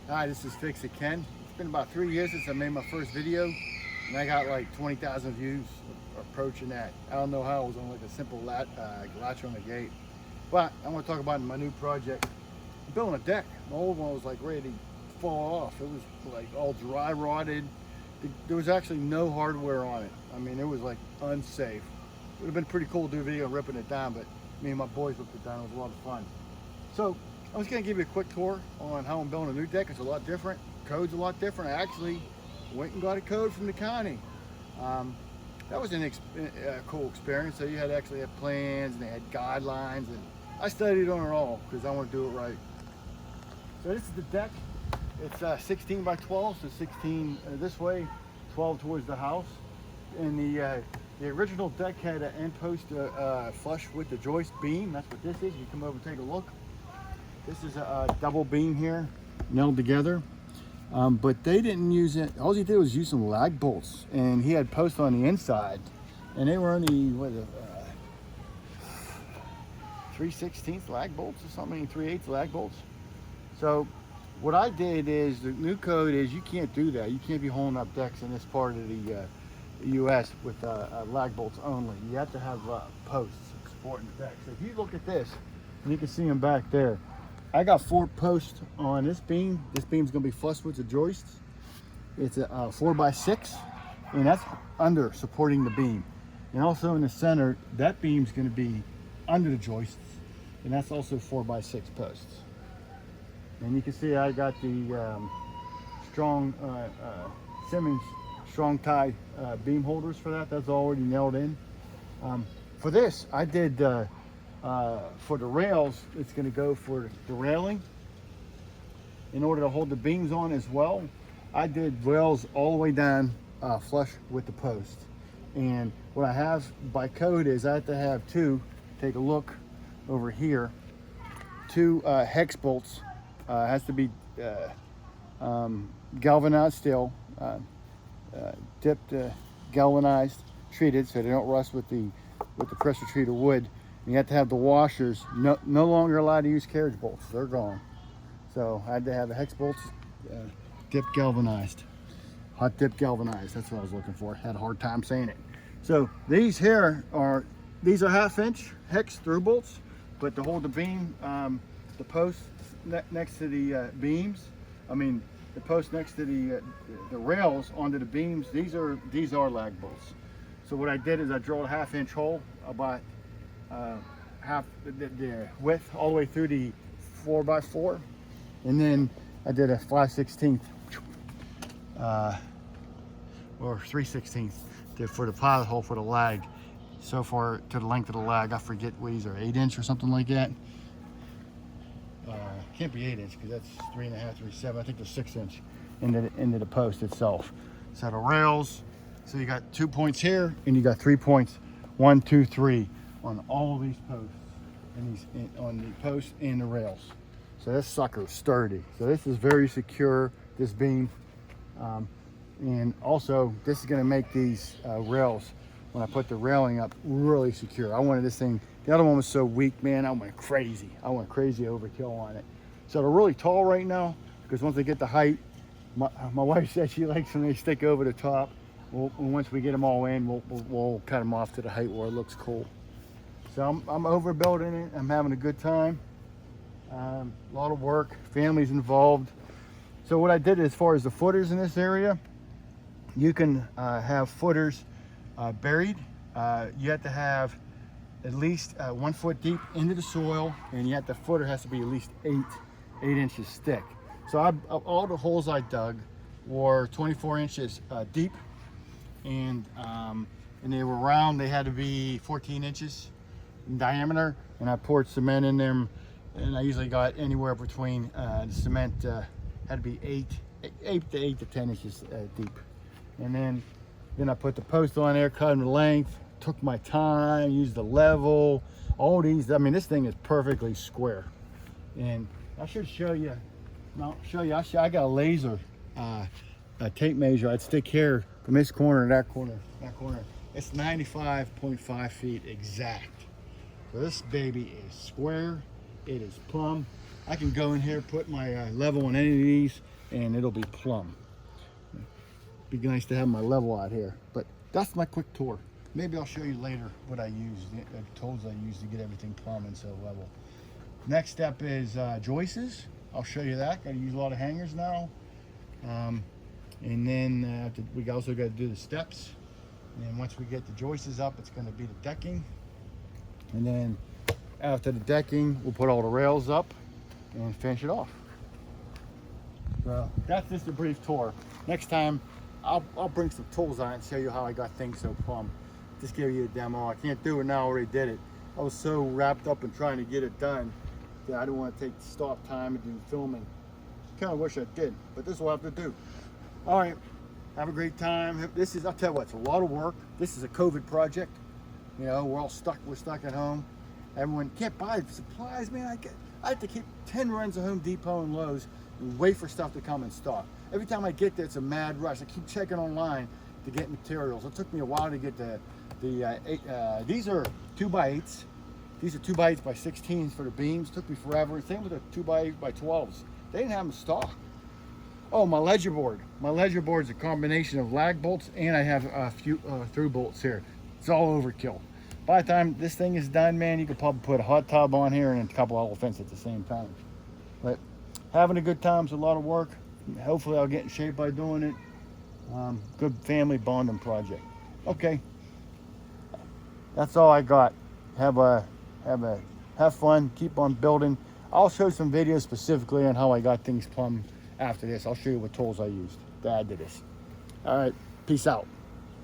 Hi, this is Fix It Ken. It's been about 3 years since I made my first video, and I got like 20,000 views approaching that. I don't know how it was on like a simple latch on the gate. But I want to talk about my new project. I'm building a deck. My old one was like ready to fall off. It was like all dry rotted. There was actually no hardware on it. I mean, it was like unsafe. It would have been pretty cool to do a video ripping it down, but me and my boys ripped it down. It was a lot of fun. So I was going to give you a quick tour on how I'm building a new deck. It's a lot different. Code's a lot different. I actually went and got a code from the county. That was a cool experience. So you had to actually have plans and they had guidelines, and I studied on it all because I want to do it right. So this is the deck. It's 16 by 12, so 16 this way, 12 towards the house. And the original deck had an end post flush with the joist beam. That's what this is. You come over and take a look. This is a double beam here, nailed together. But they didn't use it. All he did was use some lag bolts, and he had posts on the inside, and they were only what 3/16 lag bolts or something, 3/8 lag bolts. So what I did is, the new code is you can't do that. You can't be holding up decks in this part of the U.S. with lag bolts only. You have to have posts supporting the deck. So if you look at this, and you can see them back there, I got 4 posts on this beam. This beam's gonna be flush with the joists. It's a 4x6, and that's under supporting the beam. And also in the center, that beam's gonna be under the joists, and that's also 4x6 posts. And you can see I got the strong Simmons strong tie beam holders for that. That's already nailed in. For this, I did for the rails, it's going to go for the railing. In order to hold the beams on as well, I did rails all the way down flush with the post. And what I have by code is I have to have 2, take a look over here, 2 hex bolts. Has to be galvanized steel, dipped, galvanized, treated so they don't rust with the pressure treated wood. And you have to have the washers. No longer allowed to use carriage bolts. They're gone. So I had to have the hex bolts dipped galvanized, hot dip galvanized. That's what I was looking for. Had a hard time saying it. So these here are 1/2-inch hex through bolts, but to hold the beam, the post next to the beams, the post next to the rails onto the beams, these are lag bolts. So what I did is I drilled a 1/2-inch hole about half the width all the way through the 4x4, and then I did a 5/16 or 3/16 for the pilot hole for the lag. So far to the length of the lag, I forget what these are, 8-inch or something like that. Can't be 8-inch because that's 3.5, 3/7. I think they're 6-inch into the post itself. So the rails, so you got 2 points here, and you got 3 points, 1, 2, 3 on all these posts, and on the posts and the rails. So this sucker's sturdy. So this is very secure, this beam. And also this is going to make these rails, when I put the railing up, really secure. I wanted this thing, the other one was so weak, man, I went crazy overkill on it. So they're really tall right now, because once they get the height, my wife said she likes when they stick over the top. Once we get them all in, we'll cut them off to the height where it looks cool. So I'm overbuilding it. I'm having a good time. A lot of work, family's involved. So what I did as far as the footers in this area, you can have footers buried. You have to have at least 1 foot deep into the soil, and the footer has to be at least 8 inches thick. So all the holes I dug were 24 inches deep, and they were round. They had to be 14 inches in diameter, and I poured cement in them, and I usually got anywhere between the cement had to be 8 to 10 inches deep. And then I put the post on there, cut them to length, took my time, used the level, all these. This thing is perfectly square. And I should show you. I got a laser a tape measure. I'd stick here from this corner to that corner, It's 95.5 feet exact. So this baby is square. It is plumb. I can go in here, put my level on any of these, and it'll be plumb. Be nice to have my level out here, but that's my quick tour. Maybe I'll show you later what I use, the tools I use to get everything plumb and so level. Next step is joists. I'll show you that. Got to use a lot of hangers now. And then we also got to do the steps. And then once we get the joists up, it's going to be the decking. And then after the decking, we'll put all the rails up and finish it off. So that's just a brief tour. Next time, I'll bring some tools on it and show you how I got things so plumb. Just give you a demo. I can't do it now, I already did it. I was so wrapped up in trying to get it done that I didn't want to take stop time and do filming. Kind of wish I did, but this is what I have to do. All right, have a great time. This is, I'll tell you what, it's a lot of work. This is a COVID project. You know, we're all stuck, we're stuck at home. Everyone can't buy supplies, man. I have to keep 10 runs of Home Depot and Lowe's and wait for stuff to come in stock. Every time I get there, it's a mad rush. I keep checking online to get materials. It took me a while to get these are 2x8s. These are 2x8s by 16s for the beams. Took me forever. Same with the 2x8 by 12s. They didn't have them in stock. Oh, my ledger board. My ledger board is a combination of lag bolts, and I have a few through bolts here. It's all overkill. By the time this thing is done, man, you could probably put a hot tub on here and a couple elephants at the same time. But having a good time is a lot of work. Hopefully I'll get in shape by doing it. Good family bonding project. Okay, that's all I got. Have fun, keep on building. I'll show some videos specifically on how I got things plumb after this. I'll show you what tools I used to add to this. All right, peace out.